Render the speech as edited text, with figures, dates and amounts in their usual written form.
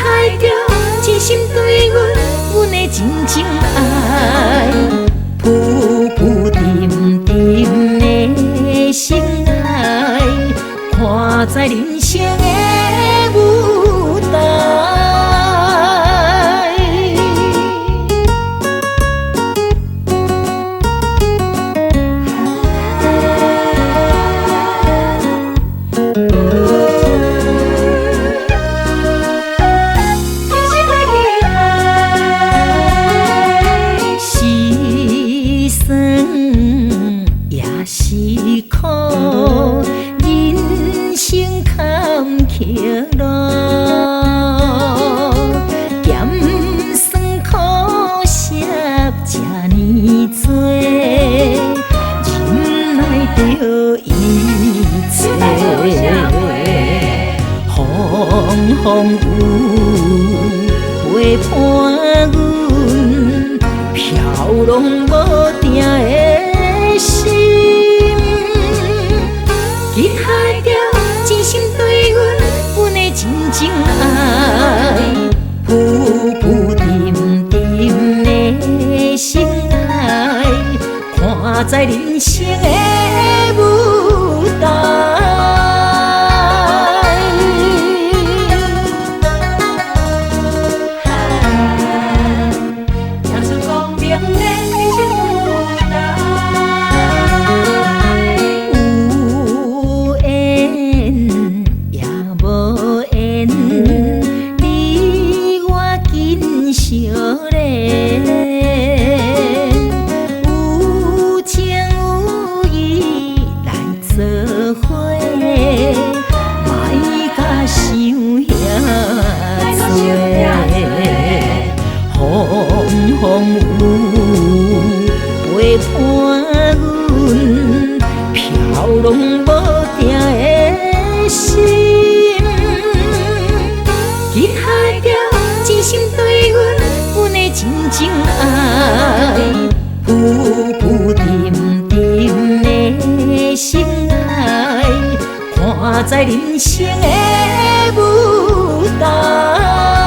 害着真心对阮的真情爱，浮浮沉沉的心爱，看在人生的舞台。人生坎坷路，咸酸苦涩这呢多，忍耐着一切，风雨陪伴阮，飘浪无定的心。记害着真心对阮的真情爱，浮浮沉沉的心爱，看在人生的舞台。有情有义来做伙，莫甲想遐多。风雨陪伴阮，飘浪无定的心。记害着真心对阮的真情爱，浮浮沉沉的心爱，看在人生的舞台。